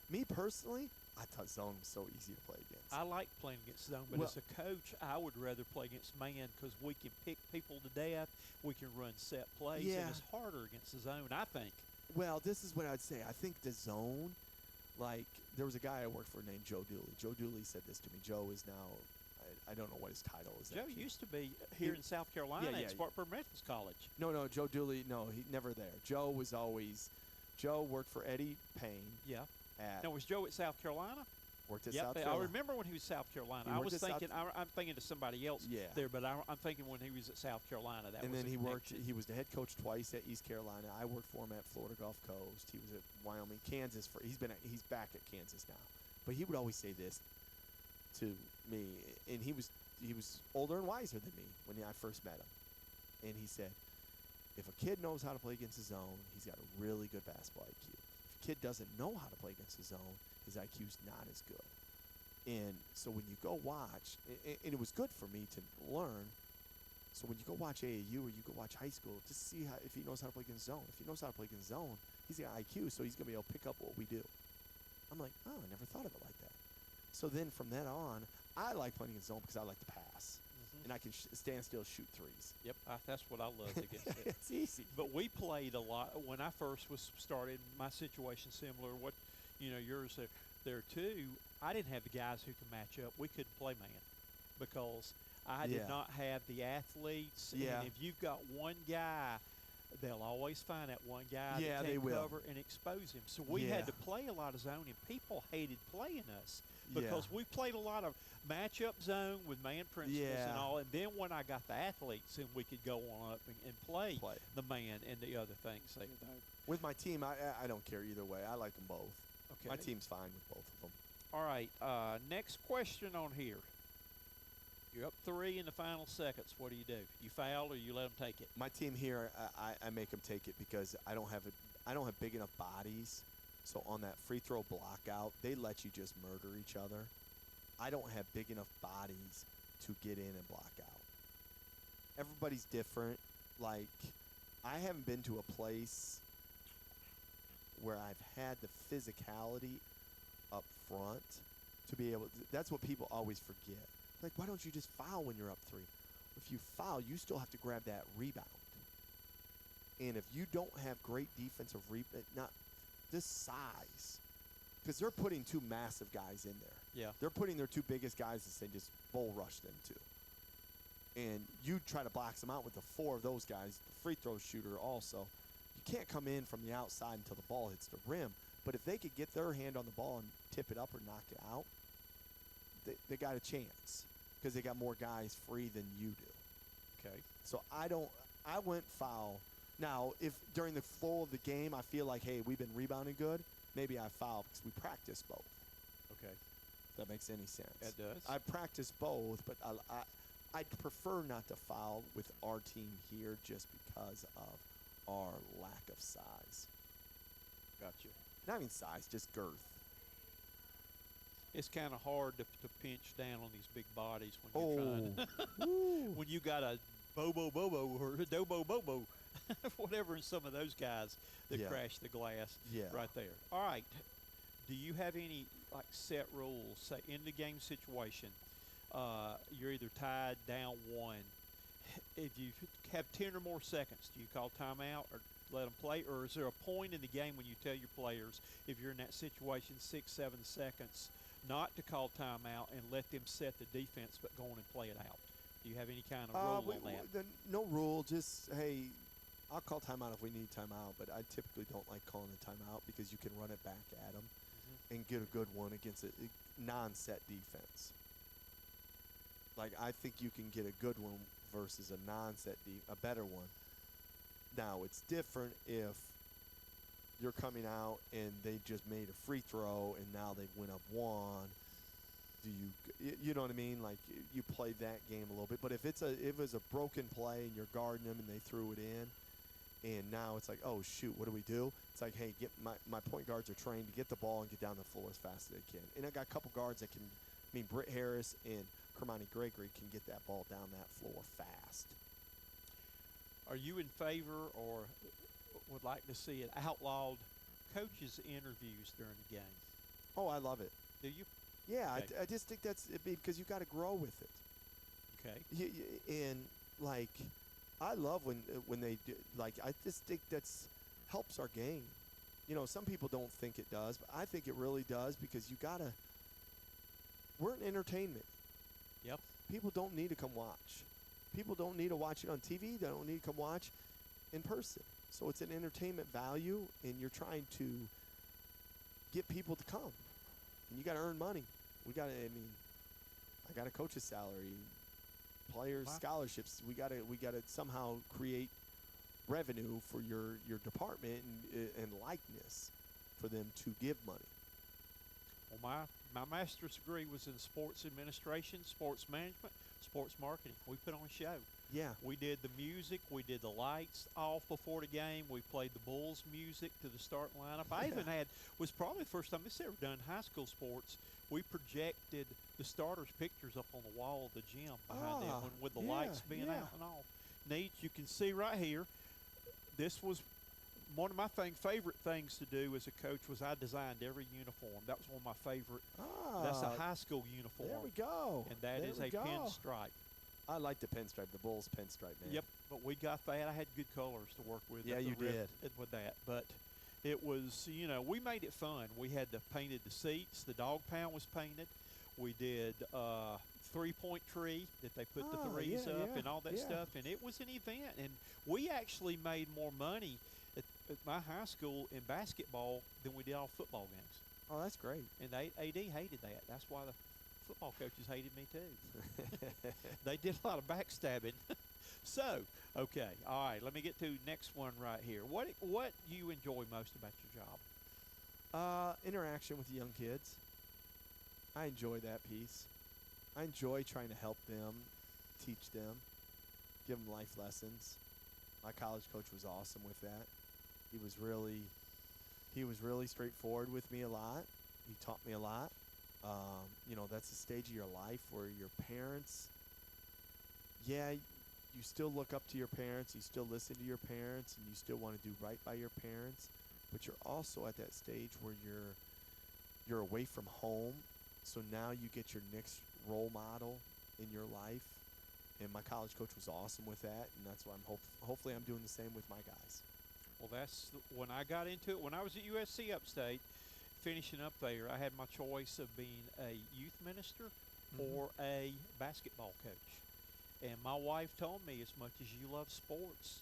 Speaker 2: Me personally, I thought zone was so easy to play against.
Speaker 1: I like playing against zone, but as a coach, I would rather play against man because we can pick people to death. We can run set plays, and it's harder against the zone, I think.
Speaker 2: Well, this is what I'd say. I think the zone, like, there was a guy I worked for named Joe Dooley. Joe Dooley said this to me. Joe is now, I don't know what his title is.
Speaker 1: Joe used to be here in South Carolina at Spartans At College.
Speaker 2: No, Joe Dooley, no, he never there. Joe worked for Eddie Payne.
Speaker 1: Yeah. Now, was Joe at South Carolina?
Speaker 2: Worked at South Carolina.
Speaker 1: I remember when he was South Carolina. I was thinking, I'm thinking of somebody else there, but I'm thinking when he was at South Carolina.
Speaker 2: He was the head coach twice at East Carolina. I worked for him at Florida Gulf Coast. He was at Wyoming, Kansas. He's back at Kansas now. But he would always say this to me, and he was older and wiser than me when I first met him. And he said, if a kid knows how to play against his zone, he's got a really good basketball IQ. If a kid doesn't know how to play against his zone, his IQ's not as good. And so when you go watch, and it was good for me to learn, so when you go watch AAU or you go watch high school, just see if he knows how to play against zone. If he knows how to play against zone, he's got IQ, so he's going to be able to pick up what we do. I'm like, oh, I never thought of it like that. So then from then on, I like playing against zone because I like to pass. And I can stand still, shoot threes.
Speaker 1: Yep, that's what I love against it.
Speaker 2: It's easy.
Speaker 1: But we played a lot when I first was started. My situation similar. Yours there too. I didn't have the guys who could match up. We couldn't play man because I did not have the athletes.
Speaker 2: Yeah.
Speaker 1: And if you've got one guy, they'll always always find that one guy
Speaker 2: Yeah,
Speaker 1: that
Speaker 2: they
Speaker 1: can't
Speaker 2: will.
Speaker 1: cover and expose him. So we
Speaker 2: Yeah.
Speaker 1: had to play a lot of zone, and people hated playing us
Speaker 2: Yeah.
Speaker 1: because we played a lot of matchup zone with man principles and
Speaker 2: Yeah.
Speaker 1: all. And then when I got the athletes, then we could go on up and play
Speaker 2: Play.
Speaker 1: the man and the other things there, though.
Speaker 2: With my team, I don't care either way. I like them both.
Speaker 1: Okay.
Speaker 2: My team's fine with both of them.
Speaker 1: All right. Next question on here. You're up 3 in the final seconds. What do? You foul or you let them take it?
Speaker 2: My team here, I make them take it because I don't have big enough bodies. So on that free throw block out, they let you just murder each other. I don't have big enough bodies to get in and block out. Everybody's different. Like, I haven't been to a place where I've had the physicality up front to be able to, that's what people always forget. Like, why don't you just foul when you're up 3? If you foul, you still have to grab that rebound. And if you don't have great defensive rebound, not this size, because they're putting 2 massive guys in there.
Speaker 1: Yeah.
Speaker 2: They're putting their 2 biggest guys and say just bull rush them too. And you try to box them out with the 4 of those guys, the free throw shooter also. You can't come in from the outside until the ball hits the rim. But if they could get their hand on the ball and tip it up or knock it out, they got a chance because they got more guys free than you do.
Speaker 1: Okay.
Speaker 2: So I went foul. Now, if during the flow of the game I feel like, hey, we've been rebounding good, maybe I foul because we practice both.
Speaker 1: Okay.
Speaker 2: If that makes any sense.
Speaker 1: It does.
Speaker 2: I practice both, but I'd prefer not to foul with our team here just because of our lack of size.
Speaker 1: Gotcha.
Speaker 2: Not even size, just girth.
Speaker 1: It's kind of hard to pinch down on these big bodies when you're trying to, when you got a Bobo or a Dobo Bobo, whatever, and some of those guys that
Speaker 2: Yeah.
Speaker 1: crash the glass
Speaker 2: Yeah.
Speaker 1: right there. All right. Do you have any like set rules? Say in the game situation, you're either tied down 1. If you have 10 or more seconds, do you call timeout or let them play? Or is there a point in the game when you tell your players, if you're in that situation, 6, 7 seconds, not to call timeout and let them set the defense but go on and play it out? Do you have any kind of rule on that?
Speaker 2: No rule, just, hey, I'll call timeout if we need timeout, but I typically don't like calling a timeout because you can run it back at them and get a good one against a non-set defense. Like, I think you can get a good one versus a non-set a better one. Now, it's different if you're coming out and they just made a free throw and now they went up 1. Do you know what I mean? Like, you play that game a little bit. But if it's a broken play and you're guarding them and they threw it in, and now it's like, oh shoot, what do we do? It's like, hey, get my point guards are trained to get the ball and get down the floor as fast as they can. And I got a couple guards that can. I mean, Britt Harris and Kermani Gregory can get that ball down that floor fast.
Speaker 1: Are you in favor or would like to see it outlawed coaches interviews during the game?
Speaker 2: Oh, I love it.
Speaker 1: Do you?
Speaker 2: Yeah,
Speaker 1: Okay.
Speaker 2: I just think that's because you got to grow with it.
Speaker 1: Okay.
Speaker 2: And like, I love when they do. Like, I just think that's helps our game. You know, some people don't think it does, but I think it really does because you gotta. We're an entertainment.
Speaker 1: Yep.
Speaker 2: People don't need to come watch. People don't need to watch it on TV. They don't need to come watch in person. So it's an entertainment value, and you're trying to get people to come. And you got to earn money. I got a coach's salary, players'
Speaker 1: Wow.
Speaker 2: scholarships. We got to somehow create revenue for your department and likeness for them to give money.
Speaker 1: Well, my master's degree was in sports administration, sports management, sports marketing. We put on a show.
Speaker 2: Yeah.
Speaker 1: We did the music. We did the lights off before the game. We played the Bulls music to the start lineup. I even was probably the first time this ever done in high school sports. We projected the starters' pictures up on the wall of the gym behind them with the lights being out and all. Neat. You can see right here, this was one of my favorite things to do as a coach was I designed every uniform. That was one of my favorite. That's a high school uniform.
Speaker 2: There we go.
Speaker 1: And that is a pinstripe.
Speaker 2: I like the pinstripe, the Bulls pinstripe, man.
Speaker 1: Yep, but we got that. I had good colors to work with.
Speaker 2: Yeah, you did.
Speaker 1: With that, but it was, we made it fun. We had painted the seats. The dog pound was painted. We did 3-point tree that they put the threes up and all that stuff, and it was an event. And we actually made more money at my high school in basketball than we did all football games.
Speaker 2: Oh, that's great.
Speaker 1: And the AD hated that. That's why the football coaches hated me too. They did a lot of backstabbing. So, okay, all right. Let me get to next one right here. What you enjoy most about your job?
Speaker 2: Interaction with the young kids. I enjoy that piece. I enjoy trying to help them, teach them, give them life lessons. My college coach was awesome with that. He was really straightforward with me a lot. He taught me a lot. That's a stage of your life where your parents, you still look up to your parents, you still listen to your parents, and you still want to do right by your parents. But you're also at that stage where you're away from home. So now you get your next role model in your life. And my college coach was awesome with that, and that's why hopefully I'm doing the same with my guys.
Speaker 1: Well, that's when I got into it. When I was at USC Upstate, finishing up there, I had my choice of being a youth minister or a basketball coach. And my wife told me, as much as you love sports,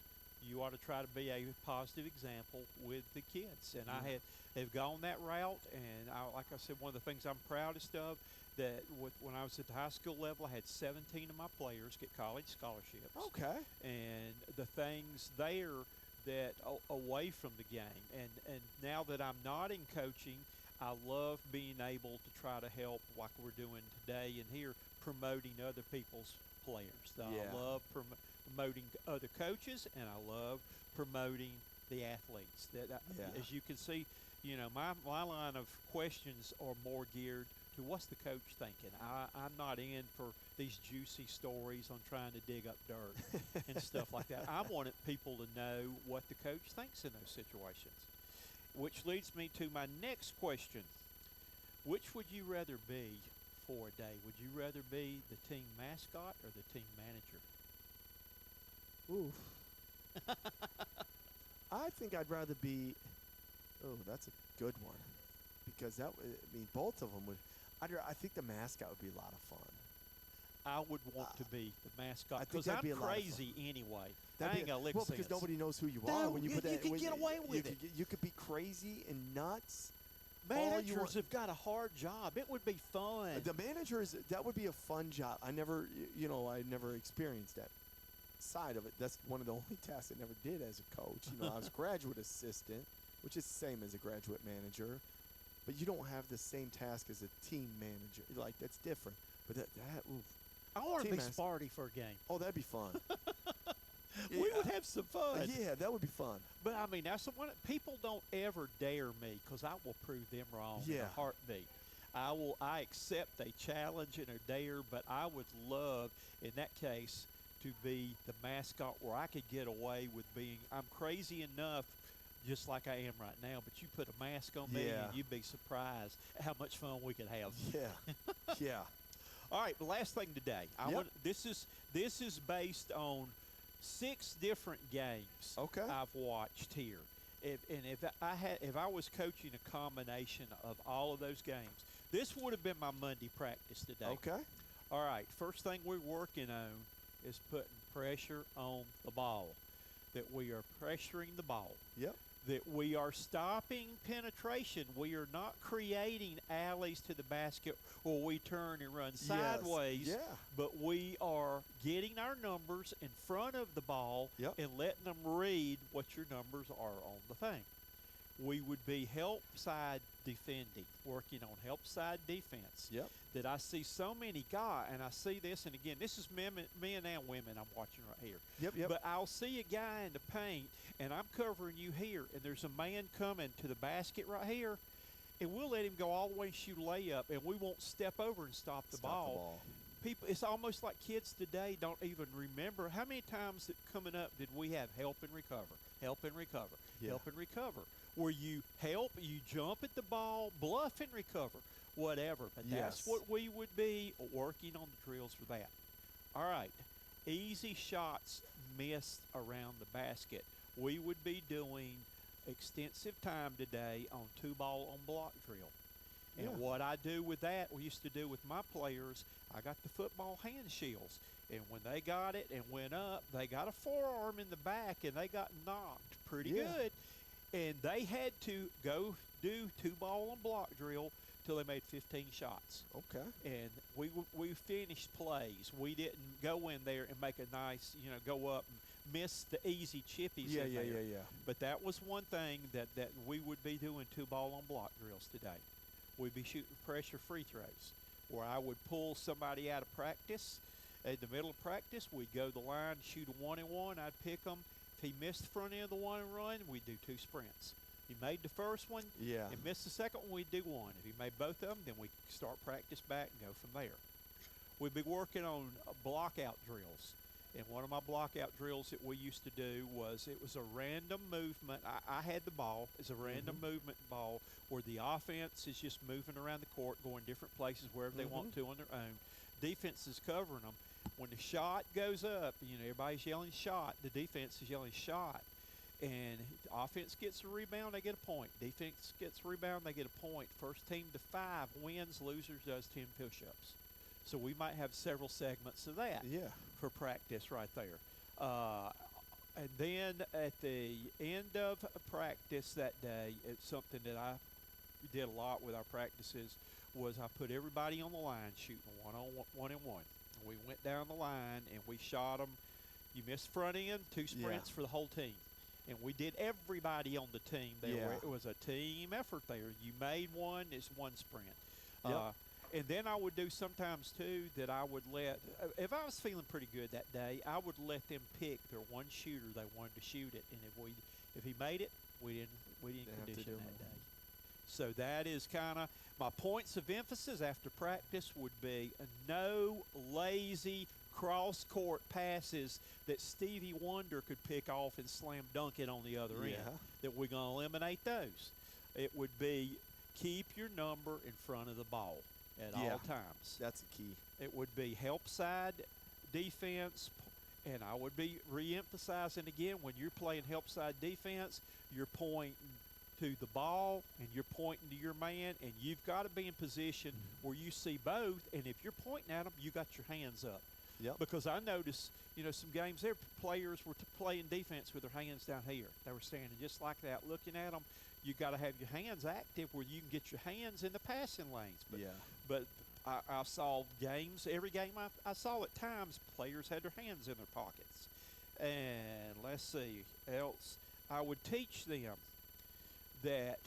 Speaker 1: you ought to try to be a positive example with the kids. And I have gone that route. And like I said, one of the things I'm proudest of, that when I was at the high school level, I had 17 of my players get college scholarships.
Speaker 2: Okay.
Speaker 1: And the things there that away from the game. And now that I'm not in coaching, I love being able to try to help, like we're doing today and here, promoting other people's players. I love promoting other coaches, and I love promoting the athletes. As you can see, my line of questions are more geared to what's the coach thinking. I'm not in for these juicy stories on trying to dig up dirt and stuff like that. I wanted people to know what the coach thinks in those situations, which leads me to my next question. Which would you rather be for a day? Would you rather be the team mascot or the team manager?
Speaker 2: Oof. I think I'd rather be. Oh, that's a good one, because both of them would. I think the mascot would be a lot of fun.
Speaker 1: I would want to be the mascot
Speaker 2: I think
Speaker 1: because
Speaker 2: that'd
Speaker 1: I'm
Speaker 2: be a lot of
Speaker 1: crazy anyway. I
Speaker 2: That'd
Speaker 1: ain't
Speaker 2: be-
Speaker 1: got lick
Speaker 2: well,
Speaker 1: sense.
Speaker 2: because nobody knows who you
Speaker 1: No,
Speaker 2: are when you put
Speaker 1: you
Speaker 2: that.
Speaker 1: could
Speaker 2: when
Speaker 1: get away with it.
Speaker 2: You could be crazy and nuts. all you
Speaker 1: Managers
Speaker 2: want-
Speaker 1: have got a hard job. It would be fun.
Speaker 2: The that would be a fun job. I never experienced that side of it. That's one of the only tasks I never did as a coach. I was graduate assistant, which is the same as a graduate manager, but you don't have the same task as a team manager. Like, that's different. But oof.
Speaker 1: I want to
Speaker 2: team
Speaker 1: be
Speaker 2: mas-
Speaker 1: Sparty for a game.
Speaker 2: Oh, that'd be fun.
Speaker 1: We would have some fun.
Speaker 2: Yeah, that would be fun.
Speaker 1: But I mean, that's the one. People don't ever dare me because I will prove them wrong in
Speaker 2: Yeah.
Speaker 1: a heartbeat. I accept a challenge and a dare, but I would love, in that case, to be the mascot where I could get away with being. I'm crazy enough, just like I am right now. But you put a mask on me,
Speaker 2: Yeah.
Speaker 1: and you'd be surprised at how much fun we could have.
Speaker 2: Yeah. Yeah.
Speaker 1: All right, the last thing today. This is based on 6 different games
Speaker 2: Okay.
Speaker 1: I've watched here. If I was coaching a combination of all of those games, this would have been my Monday practice today.
Speaker 2: Okay.
Speaker 1: All right, first thing we're working on is putting pressure on the ball. That we are pressuring the ball.
Speaker 2: Yep.
Speaker 1: That we are stopping penetration. We are not creating alleys to the basket where we turn and run sideways.
Speaker 2: Yeah.
Speaker 1: But we are getting our numbers in front of the ball
Speaker 2: Yep.
Speaker 1: and letting them read what your numbers are on the thing. We would be help side defending, working on help side defense.
Speaker 2: Yep.
Speaker 1: That I see so many guys, and I see this, and again, this is men and women I'm watching right here.
Speaker 2: Yep.
Speaker 1: But I'll see a guy in the paint, and I'm covering you here, and there's a man coming to the basket right here, and we'll let him go all the way and shoot a layup, and we won't step over and stop the ball. People, it's almost like kids today don't even remember how many times that coming up did we have help and recover, help and recover,
Speaker 2: Yeah.
Speaker 1: help and recover, where you help, you jump at the ball, bluff and recover, whatever. But that's
Speaker 2: Yes.
Speaker 1: what we would be working on the drills for that. All right, easy shots missed around the basket. We would be doing extensive time today on 2-ball on block drill. And
Speaker 2: Yeah.
Speaker 1: what I do with that, we used to do with my players, I got the football hand shields. And when they got it and went up, they got a forearm in the back and they got knocked pretty
Speaker 2: Yeah.
Speaker 1: good. And they had to go do 2-ball and block drill till they made 15 shots.
Speaker 2: Okay.
Speaker 1: And we finished plays. We didn't go in there and make a nice, go up and miss the easy chippies
Speaker 2: Yeah,
Speaker 1: in
Speaker 2: yeah,
Speaker 1: there.
Speaker 2: yeah, yeah.
Speaker 1: But that was one thing that we would be doing 2-ball on block drills today. We'd be shooting pressure free throws where I would pull somebody out of practice. In the middle of practice, we'd go to the line, shoot a 1-and-1. I'd pick them. If he missed the front end of the one and run, we'd do 2 sprints. He made the first one
Speaker 2: Yeah.
Speaker 1: and missed the second one, we'd do 1. If he made both of them, then we start practice back and go from there. We'd be working on block-out drills. And one of my block-out drills that we used to do was it was a random movement. I had the ball. It's a random movement ball where the offense is just moving around the court, going different places wherever they want to on their own. Defense is covering them. When the shot goes up, everybody's yelling shot. The defense is yelling shot. And the offense gets a rebound, they get a point. Defense gets a rebound, they get a point. First team to 5 wins, losers does 10 push-ups. So we might have several segments of that
Speaker 2: Yeah.
Speaker 1: for practice right there. And then at the end of practice that day, it's something that I did a lot with our practices, was I put everybody on the line shooting 1-on-1. We went down the line and we shot them. You missed front end, 2 sprints for the whole team. And we did everybody on the team. It was a team effort there. You made one, it's 1 sprint.
Speaker 2: Yep.
Speaker 1: And then I would do sometimes, too, that I would let – if I was feeling pretty good that day, I would let them pick their one shooter they wanted to shoot it. And if he made it, we didn't condition that day. So that is kind of – my points of emphasis after practice would be no lazy cross-court passes that Stevie Wonder could pick off and slam dunk it on the other end, that we're going to eliminate those. It would be keep your number in front of the ball at all times.
Speaker 2: That's a key.
Speaker 1: It would be help side defense, and I would be re-emphasizing again, when you're playing help side defense, you're pointing to the ball and you're pointing to your man, and you've got to be in position where you see both, and if you're pointing at them, you got your hands up.
Speaker 2: Yep.
Speaker 1: Because I noticed, some games there, players were playing defense with their hands down here. They were standing just like that, looking at them. You got to have your hands active where you can get your hands in the passing lanes. But I saw games, every game I saw at times, players had their hands in their pockets. And let's see, else I would teach them that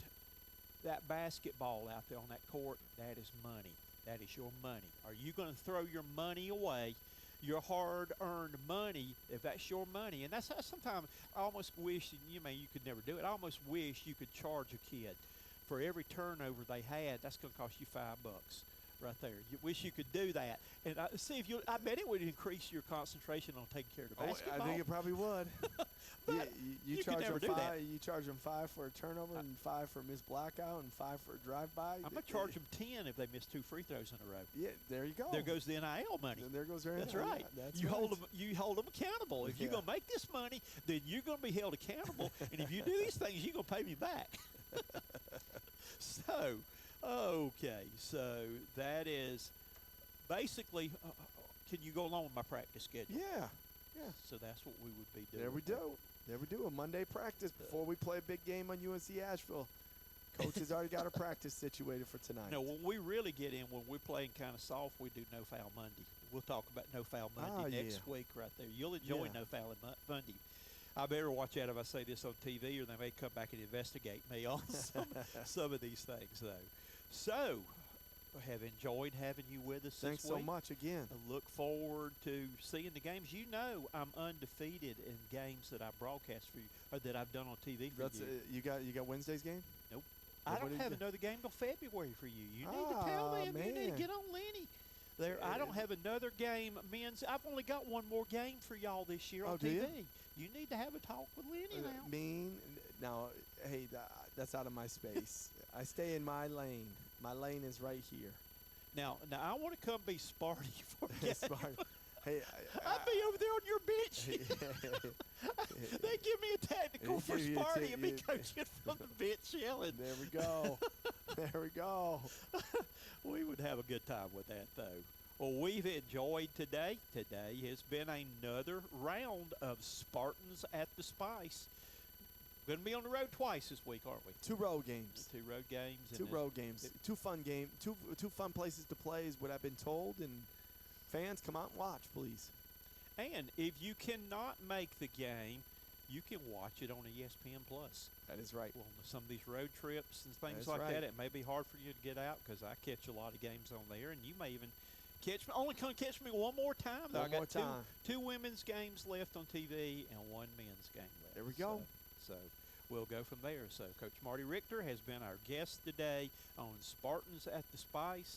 Speaker 1: basketball out there on that court, that is money. That is your money. Are you going to throw your money away, your hard-earned money, if that's your money? And that's how sometimes I almost wish, and you could never do it, I almost wish you could charge a kid for every turnover they had. That's going to cost you $5 right there. You wish you could do that. And see if I bet it would increase your concentration on taking care of the basketball.
Speaker 2: I think it probably would.
Speaker 1: But
Speaker 2: you
Speaker 1: could
Speaker 2: charge
Speaker 1: never
Speaker 2: them
Speaker 1: do
Speaker 2: 5.
Speaker 1: that.
Speaker 2: You charge them 5 for a turnover, and 5 for a missed blackout, and 5 for a drive-by.
Speaker 1: I'm going to charge them 10 if they miss 2 free throws in a row.
Speaker 2: Yeah, there you go.
Speaker 1: There goes the NIL money.
Speaker 2: And there goes their
Speaker 1: That's
Speaker 2: NIL.
Speaker 1: right.
Speaker 2: That's
Speaker 1: you
Speaker 2: right.
Speaker 1: hold them accountable. If you're going to make this money, then you're going to be held accountable. And if you do these things, you're going to pay me back. So, okay. So that is basically, can you go along with my practice schedule?
Speaker 2: Yeah.
Speaker 1: So that's what we would be doing.
Speaker 2: There we do. A Monday practice before we play a big game on UNC Asheville. Coach has already got our practice situated for tonight.
Speaker 1: No, when we really get in, when we're playing kind of soft, we do No Foul Monday. We'll talk about No Foul Monday next week right there. You'll enjoy No Foul Monday. I better watch out if I say this on TV, or they may come back and investigate me on some of these things, though. So, have enjoyed having you with us
Speaker 2: Thanks
Speaker 1: this week.
Speaker 2: so much again.
Speaker 1: I look forward to seeing the games. I'm undefeated in games that I broadcast for you, or that I've done on TV for you.
Speaker 2: You got Wednesday's game?
Speaker 1: Nope. I don't have another game till February for you. You need to tell them.
Speaker 2: Man.
Speaker 1: You need to get on Lenny. I don't have another game, men's. I've only got one more game for y'all this year on TV. You need to have a talk with Lenny now.
Speaker 2: Now, hey, that's out of my space. I stay in my lane. My lane is right here.
Speaker 1: Now I want to come be Sparty for you.
Speaker 2: Hey,
Speaker 1: I'd be over there on your bench. They give me a tactical for
Speaker 2: give you a
Speaker 1: Sparty and me
Speaker 2: yeah.
Speaker 1: coaching from the bench yelling.
Speaker 2: There we go. There we go.
Speaker 1: We would have a good time with that, though. Well, we've enjoyed today. Today has been another round of Spartans at the Spice. Going to be on the road twice this week, aren't we?
Speaker 2: 2 road games.
Speaker 1: 2 road games.
Speaker 2: 2 road games. 2 fun game. Two fun places to play is what I've been told. And fans, come out and watch, please.
Speaker 1: And if you cannot make the game, you can watch it on ESPN Plus.
Speaker 2: That is right.
Speaker 1: Well, some of these road trips and things
Speaker 2: That's
Speaker 1: like
Speaker 2: right.
Speaker 1: that, it may be hard for you to get out because I catch a lot of games on there, and you may even catch me. Only come catch me one more time. Though.
Speaker 2: One more time.
Speaker 1: Two women's games left on TV and 1 men's game left.
Speaker 2: There we go.
Speaker 1: So we'll go from there. So Coach Marty Richter has been our guest today on Spartans at the Spice.